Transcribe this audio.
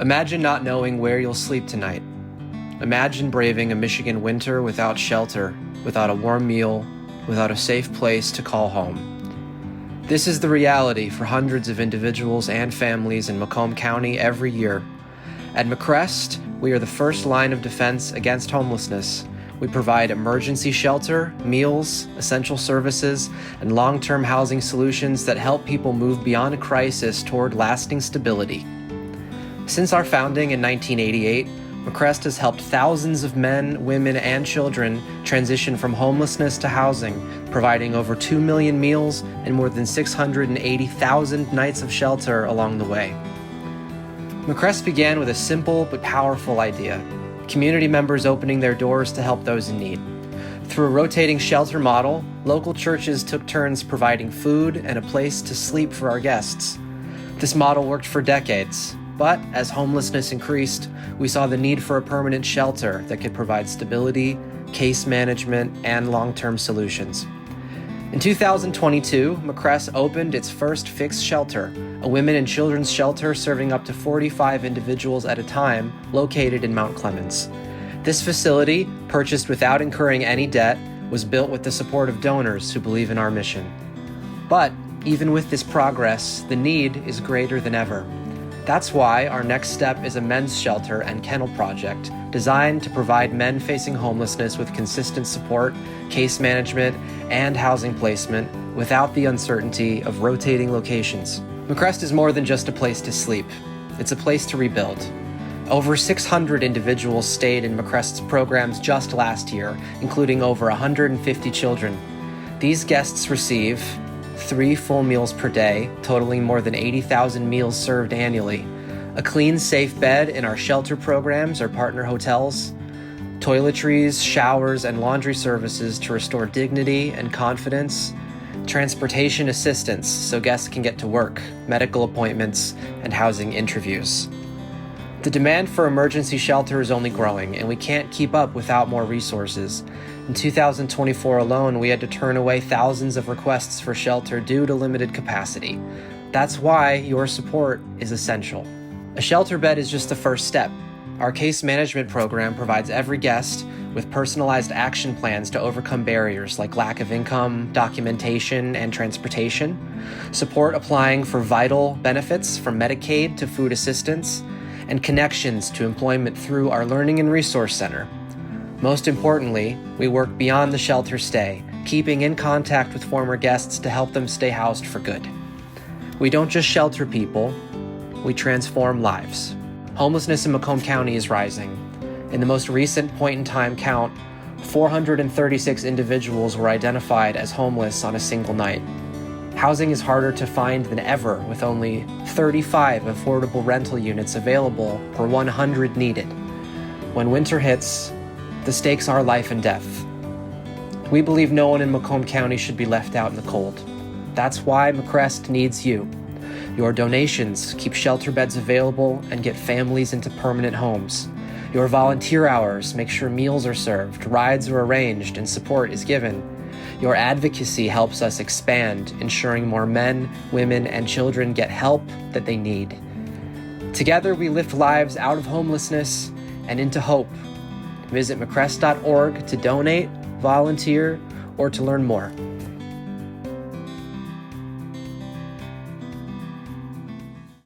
Imagine not knowing where you'll sleep tonight. Imagine braving a Michigan winter without shelter, without a warm meal, without a safe place to call home. This is the reality for hundreds of individuals and families in Macomb County every year. At MCREST, we are the first line of defense against homelessness. We provide emergency shelter, meals, essential services, and long-term housing solutions that help people move beyond a crisis toward lasting stability. Since our founding in 1988, MCREST has helped thousands of men, women, and children transition from homelessness to housing, providing over 2 million meals and more than 680,000 nights of shelter along the way. MCREST began with a simple but powerful idea: community members opening their doors to help those in need. Through a rotating shelter model, local churches took turns providing food and a place to sleep for our guests. This model worked for decades, but as homelessness increased, we saw the need for a permanent shelter that could provide stability, case management, and long-term solutions. In 2022, MCREST opened its first fixed shelter, a women and children's shelter serving up to 45 individuals at a time, located in Mount Clemens. This facility, purchased without incurring any debt, was built with the support of donors who believe in our mission. But even with this progress, the need is greater than ever. That's why our next step is a men's shelter and kennel project designed to provide men facing homelessness with consistent support, case management, and housing placement without the uncertainty of rotating locations. MCREST is more than just a place to sleep. It's a place to rebuild. Over 600 individuals stayed in MCREST's programs just last year, including over 150 children. These guests receive 3 full meals per day, totaling more than 80,000 meals served annually, a clean, safe bed in our shelter programs or partner hotels, toiletries, showers, and laundry services to restore dignity and confidence, transportation assistance so guests can get to work, medical appointments, and housing interviews. The demand for emergency shelter is only growing, and we can't keep up without more resources. In 2024 alone, we had to turn away thousands of requests for shelter due to limited capacity. That's why your support is essential. A shelter bed is just the first step. Our case management program provides every guest with personalized action plans to overcome barriers like lack of income, documentation, and transportation, support applying for vital benefits from Medicaid to food assistance, and connections to employment through our Learning and Resource Center. Most importantly, we work beyond the shelter stay, keeping in contact with former guests to help them stay housed for good. We don't just shelter people, we transform lives. Homelessness in Macomb County is rising. In the most recent point-in-time count, 436 individuals were identified as homeless on a single night. Housing is harder to find than ever, with only 35 affordable rental units available per 100 needed. When winter hits, the stakes are life and death. We believe no one in Macomb County should be left out in the cold. That's why MCREST needs you. Your donations keep shelter beds available and get families into permanent homes. Your volunteer hours make sure meals are served, rides are arranged, and support is given. Your advocacy helps us expand, ensuring more men, women, and children get help that they need. Together, we lift lives out of homelessness and into hope. Visit MCREST.org to donate, volunteer, or to learn more.